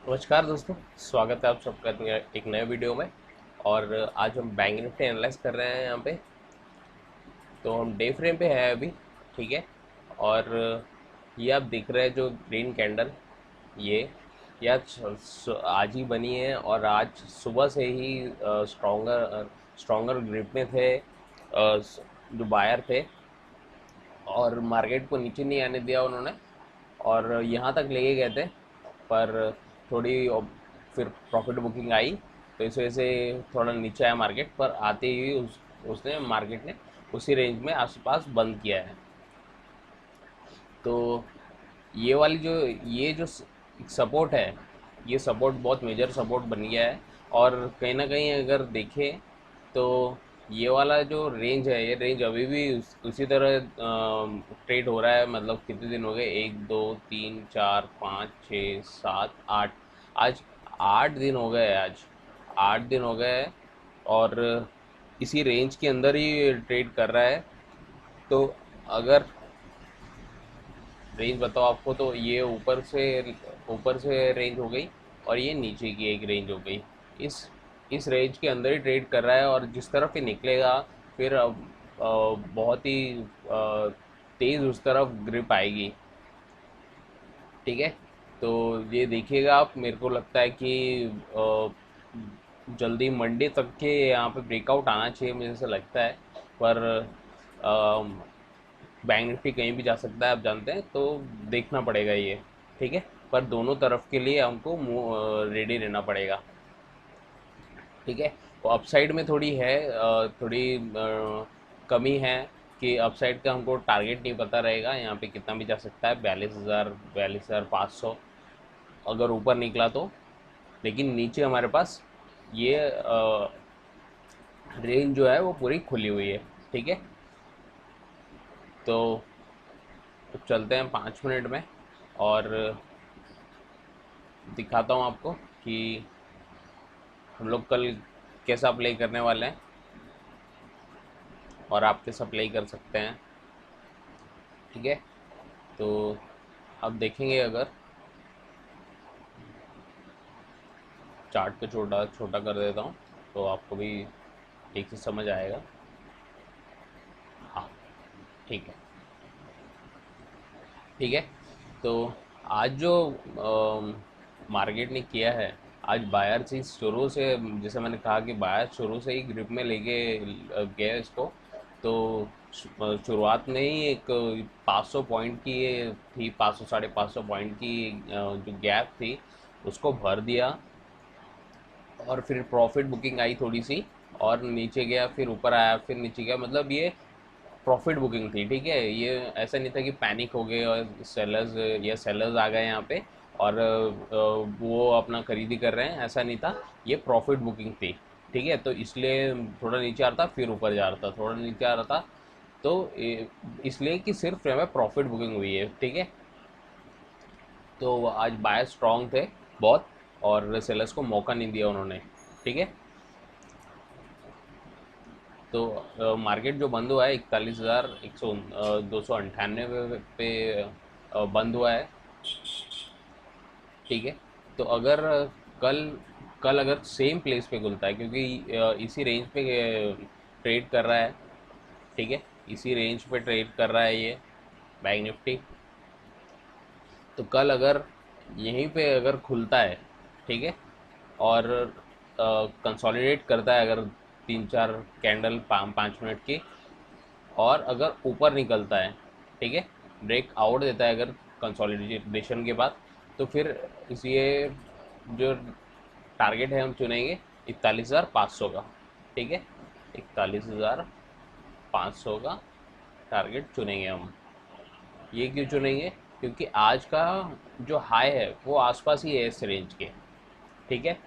नमस्कार दोस्तों, स्वागत है आप सबका एक नए वीडियो में। और आज हम बैंक निफ्टी एनालाइज कर रहे हैं यहाँ पे। तो हम डे फ्रेम पे है अभी। ठीक है। और ये आप देख रहे हैं जो ग्रीन कैंडल, ये आज ही बनी है और आज सुबह से ही स्ट्रॉन्गर ग्रिप में थे जो बायर थे। और मार्केट को नीचे नहीं आने दिया उन्होंने और यहाँ तक लेके गए थे। पर थोड़ी फिर प्रॉफिट बुकिंग आई, तो इस वजह से थोड़ा नीचे आया मार्केट। पर आते ही उसने मार्केट ने उसी रेंज में आसपास बंद किया है। तो ये वाली जो ये जो सपोर्ट है, ये सपोर्ट बहुत मेजर सपोर्ट बन गया है। और कहीं ना कहीं अगर देखें तो ये वाला जो रेंज है, ये रेंज अभी भी उसी तरह ट्रेड हो रहा है। मतलब कितने दिन हो गए, 1 2 3 4 5 6 7 8, आज 8 दिन हो गए। आज 8 दिन हो गए और इसी रेंज के अंदर ही ट्रेड कर रहा है। तो अगर रेंज बताओ आपको, तो ये ऊपर से रेंज हो गई और ये नीचे की एक रेंज हो गई। इस इस रेंज के अंदर ही ट्रेड कर रहा है और जिस तरफ ही निकलेगा फिर अब बहुत ही तेज़ उस तरफ ग्रिप आएगी। ठीक है। तो ये देखिएगा आप, मेरे को लगता है कि जल्दी मंडे तक के यहाँ पे ब्रेकआउट आना चाहिए, मुझे ऐसा लगता है। पर बैंक निफ्टी कहीं भी जा सकता है, आप जानते हैं, तो देखना पड़ेगा ये। ठीक है। पर दोनों तरफ के लिए हमको रेडी रहना पड़ेगा। ठीक है। वो अपसाइड में थोड़ी है, थोड़ी कमी है कि अपसाइड का हमको टारगेट नहीं पता रहेगा यहाँ पे कितना भी जा सकता है, 42,500 अगर ऊपर निकला तो। लेकिन नीचे हमारे पास ये रेंज जो है वो पूरी खुली हुई है। ठीक है। तो चलते हैं 5 मिनट में और दिखाता हूँ आपको कि हम लोग कल कैसा प्ले करने वाले हैं और आप कैसा प्ले कर सकते हैं। ठीक है। तो अब देखेंगे, अगर चार्ट को छोटा छोटा कर देता हूँ तो आपको भी ठीक से समझ आएगा। हाँ, ठीक है। ठीक है। तो आज जो मार्केट ने किया है, आज बायर से शुरू से, जैसे मैंने कहा कि बायर शुरू से ही ग्रिप में लेके गए इसको। तो शुरुआत में ही एक 500 पॉइंट की ये थी, 500 550 पॉइंट की जो गैप थी उसको भर दिया। और फिर प्रॉफिट बुकिंग आई थोड़ी सी और नीचे गया, फिर ऊपर आया, फिर नीचे गया। मतलब ये प्रॉफिट बुकिंग थी। ठीक है। ये ऐसा नहीं था कि पैनिक हो गए और सेलर्स आ गए यहाँ पे और वो अपना खरीदी कर रहे हैं, ऐसा नहीं था। ये प्रॉफिट बुकिंग थी। ठीक है। तो इसलिए थोड़ा नीचे आ रहा था, फिर ऊपर जा रहा था, थोड़ा नीचे आ रहा था। तो इसलिए कि सिर्फ यहाँ पे प्रॉफिट बुकिंग हुई है। ठीक है। तो आज बायर स्ट्रांग थे बहुत और सेलर्स को मौका नहीं दिया उन्होंने। ठीक है। तो मार्केट जो बंद हुआ है 41,100 298 पे बंद हुआ है। ठीक है। तो अगर कल कल अगर सेम प्लेस पे खुलता है, क्योंकि इसी रेंज पे ट्रेड कर रहा है। ठीक है। इसी रेंज पे ट्रेड कर रहा है ये बैंक निफ्टी। तो कल अगर यहीं पे अगर खुलता है, ठीक है, और कंसोलिडेट करता है अगर 3 4 कैंडल 5 मिनट की, और अगर ऊपर निकलता है, ठीक है, ब्रेक आउट देता है अगर कंसोलिडेशन के बाद, तो फिर इस ये जो टारगेट है हम चुनेंगे 41,500 का। ठीक है। 41,500 का टारगेट चुनेंगे हम। ये क्यों चुनेंगे? क्योंकि आज का जो हाई है वो आसपास ही है इस रेंज के। ठीक है।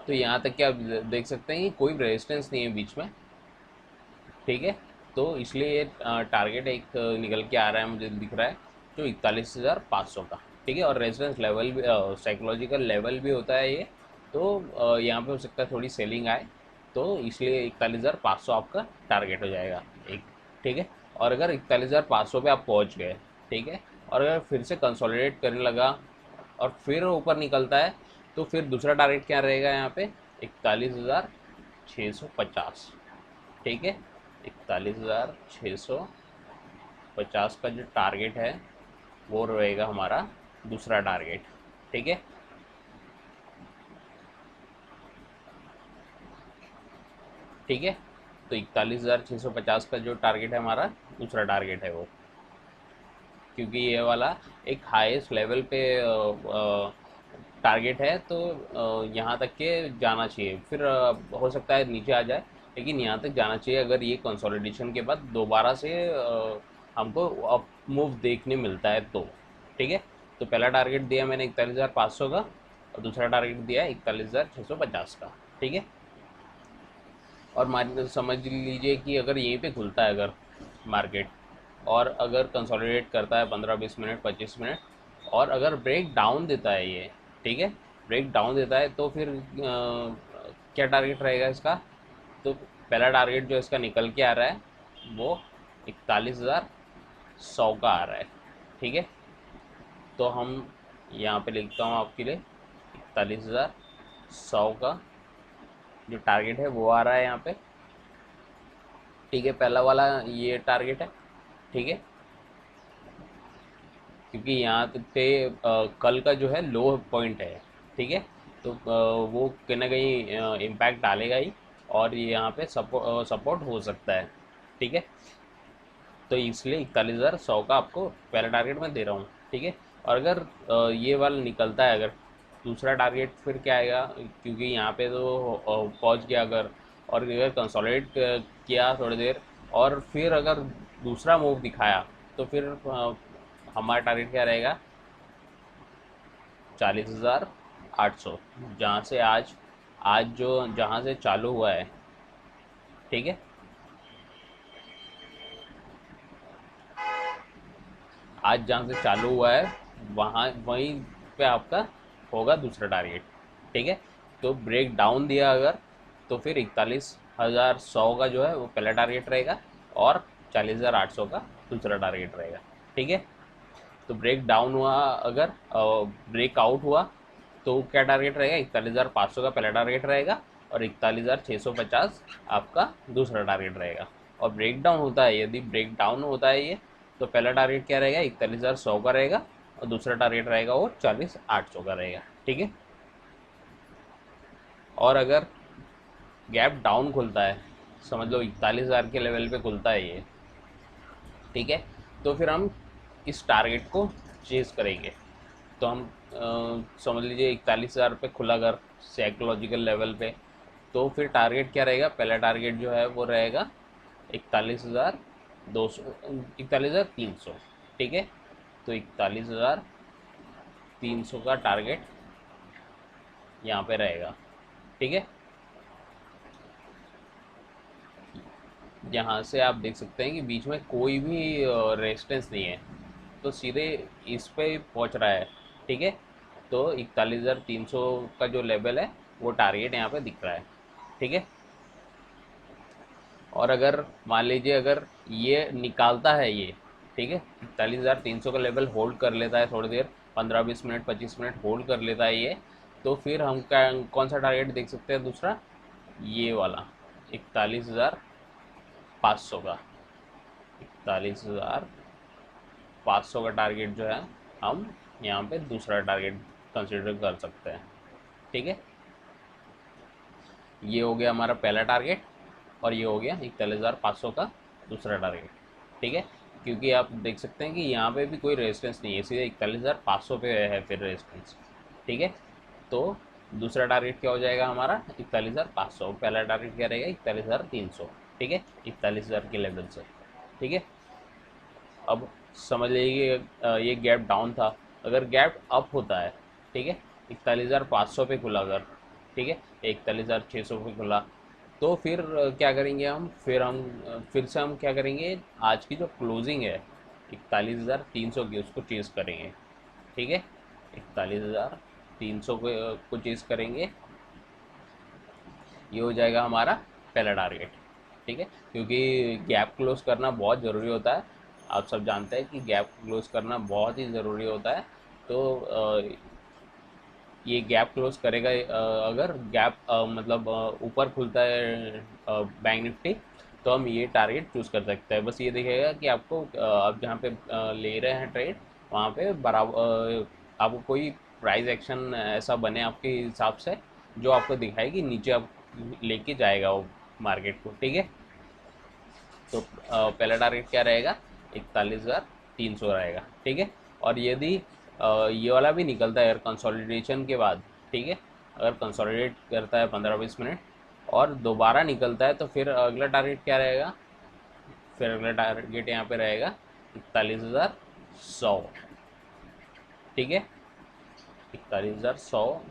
तो यहाँ तक कि आप देख सकते हैं कि कोई रेजिस्टेंस नहीं है बीच में। ठीक है। तो इसलिए ये टारगेट एक निकल के आ रहा है, मुझे दिख रहा है, जो 41,500 का। ठीक है। और रेजिस्टेंस लेवल भी, साइकोलॉजिकल लेवल भी होता है ये। तो यहाँ पे हो सकता है थोड़ी सेलिंग आए, तो इसलिए 41,500 आपका टारगेट हो जाएगा एक। ठीक है। और अगर 41,500 पे आप पहुँच गए, ठीक है, और अगर फिर से कंसोलिडेट करने लगा और फिर ऊपर निकलता है, तो फिर दूसरा टारगेट क्या रहेगा यहाँ पे, 41,650। ठीक है, 41,650 का जो टारगेट है वो रहेगा हमारा दूसरा टारगेट। ठीक है, ठीक है। तो 41,650 का जो टारगेट है हमारा दूसरा टारगेट है वो, क्योंकि ये वाला एक हाईएस्ट लेवल पे टारगेट है, तो यहाँ तक के जाना चाहिए, फिर हो सकता है नीचे आ जाए, लेकिन यहाँ तक जाना चाहिए अगर ये कंसोलिडेशन के बाद दोबारा से हमको अप मूव देखने मिलता है तो। ठीक है, तो पहला टारगेट दिया मैंने 41,500 का, और दूसरा टारगेट दिया है 41,650 का। ठीक है, और समझ लीजिए कि अगर यहीं पे खुलता है अगर मार्केट, और अगर कंसोलिडेट करता है 15-20 मिनट 25 मिनट, और अगर ब्रेक डाउन देता है ये, ठीक है, ब्रेक डाउन देता है, तो फिर क्या टारगेट रहेगा इसका, तो पहला टारगेट जो इसका निकल के आ रहा है वो 41,100 का आ रहा है। ठीक है, तो हम यहाँ पे लिखता हूँ आपके लिए, 41,100 का जो टारगेट है वो आ रहा है यहाँ पे। ठीक है, पहला वाला ये टारगेट है। ठीक है, क्योंकि यहाँ पे कल का जो है लो पॉइंट है। ठीक है, तो वो कहीं ना कहीं इम्पैक्ट डालेगा ही, और ये यहाँ पे सपोर्ट हो सकता है। ठीक है, तो इसलिए 41,100 का आपको पहला टारगेट मैं दे रहा हूँ। ठीक है, और अगर ये वाला निकलता है अगर दूसरा टारगेट, फिर क्या आएगा, क्योंकि यहाँ पे तो पहुँच गया अगर, और अगर कंसोलिडेट किया थोड़ी देर, और फिर अगर दूसरा मूव दिखाया, तो फिर हमारा टारगेट क्या रहेगा, 40,800, जहाँ से आज आज जो जहाँ से चालू हुआ है। ठीक है, आज जहाँ से चालू हुआ है वहाँ वहीं पे आपका होगा दूसरा टारगेट। ठीक है, तो ब्रेक डाउन दिया अगर, तो फिर 41,100 का जो है वो पहला टारगेट रहेगा, और 40,800 का दूसरा टारगेट रहेगा। ठीक है, तो ब्रेक डाउन हुआ अगर, ब्रेक आउट हुआ, तो क्या टारगेट रहेगा, 41,500 का पहला टारगेट रहेगा, और 41,650 आपका दूसरा टारगेट रहेगा। और ब्रेक डाउन होता है, यदि ब्रेक डाउन होता है ये, तो पहला टारगेट क्या रहेगा, 41,100 का रहेगा, और दूसरा टारगेट रहेगा वो 40,800 का रहेगा। ठीक है, और अगर गैप डाउन खुलता है, समझ लो 41,000 के लेवल पे खुलता है ये, ठीक है, तो फिर हम इस टारगेट को चेज करेंगे। तो हम समझ लीजिए 41,000 पे खुला अगर साइकोलॉजिकल लेवल पे, तो फिर टारगेट क्या रहेगा, पहला टारगेट जो है वो रहेगा 41,200, 41,300। ठीक है, तो 41,300 का टारगेट यहाँ पे रहेगा। ठीक है, यहाँ से आप देख सकते हैं कि बीच में कोई भी रेजिस्टेंस नहीं है, तो सीधे इस पे पहुँच रहा है। ठीक है, तो 41,300 का जो लेवल है वो टारगेट यहाँ पे दिख रहा है। ठीक है, और अगर मान लीजिए अगर ये निकालता है ये, ठीक है, 41,300 का लेवल होल्ड कर लेता है थोड़ी देर, 15-20 मिनट 25 मिनट होल्ड कर लेता है ये, तो फिर हम क्या, कौन सा टारगेट देख सकते हैं दूसरा, ये वाला 41,500 का, 41,500 का टारगेट जो है हम यहाँ पे दूसरा टारगेट कंसिडर कर सकते हैं। ठीक है, ये हो गया हमारा पहला टारगेट, और ये हो गया 41,500 का दूसरा टारगेट। ठीक है, क्योंकि आप देख सकते हैं कि यहाँ पे भी कोई रेजिस्टेंस नहीं है, सीधे 41,500 पे है फिर रेजिस्टेंस। ठीक है, तो दूसरा टारगेट क्या हो जाएगा हमारा, 41,500, पहला टारगेट क्या रहेगा 41,300। ठीक है, 41,000 के लेवल से। ठीक है, अब समझ लीजिए ये गैप डाउन था, अगर गैप अप होता है, ठीक है, 41,500 पे खुला अगर, ठीक है, 41,600 पे खुला, तो फिर क्या करेंगे हम, फिर से हम क्या करेंगे, आज की जो क्लोजिंग है 41,300 की, उसको चेज़ करेंगे। ठीक है, 41,300 को चेज़ करेंगे, ये हो जाएगा हमारा पहला टारगेट। ठीक है, क्योंकि गैप क्लोज करना बहुत ज़रूरी होता है, आप सब जानते हैं कि गैप क्लोज करना बहुत ही ज़रूरी होता है। तो ये गैप क्लोज करेगा, अगर गैप मतलब ऊपर खुलता है बैंक निफ्टी, तो हम ये टारगेट चूज़ कर सकते हैं। बस ये दिखेगा कि आपको आप जहाँ पे ले रहे हैं ट्रेड, वहाँ पे बराबर आपको कोई प्राइस एक्शन ऐसा बने आपके हिसाब से, जो आपको दिखाए कि नीचे आप लेके जाएगा वो मार्केट को। ठीक है, तो पहला टारगेट क्या रहेगा, 41,300 रहेगा। ठीक है, और यदि ये वाला भी निकलता है अगर कंसोलिडेशन के बाद, ठीक है, अगर कंसोलिडेट करता है 15-20 मिनट और दोबारा निकलता है, तो फिर अगला टारगेट क्या रहेगा, फिर अगला टारगेट यहाँ पे रहेगा 41,100। ठीक है, 41,100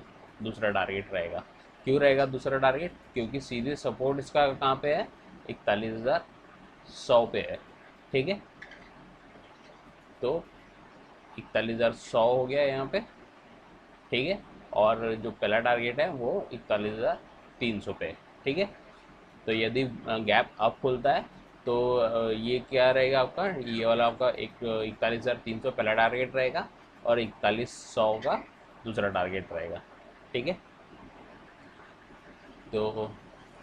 दूसरा टारगेट रहेगा। क्यों रहेगा दूसरा टारगेट, क्योंकि सीधे सपोर्ट इसका कहाँ पे है, 41,100 पे है। ठीक है, तो 41,100 हो गया यहाँ पे। ठीक है, और जो पहला टारगेट है वो 41,300 पे है। ठीक है, तो यदि गैप अप खुलता है, तो ये क्या रहेगा आपका, ये वाला आपका एक 41,300 पहला टारगेट रहेगा, और 41,100 का दूसरा टारगेट रहेगा। ठीक है, तो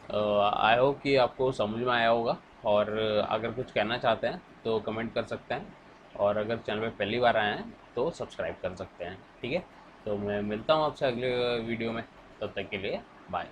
आई होप कि आपको समझ में आया होगा, और अगर कुछ कहना चाहते हैं तो कमेंट कर सकते हैं, और अगर चैनल पे पहली बार आए हैं तो सब्सक्राइब कर सकते हैं। ठीक है, तो मैं मिलता हूँ आपसे अगले वीडियो में, तब तक के लिए बाय।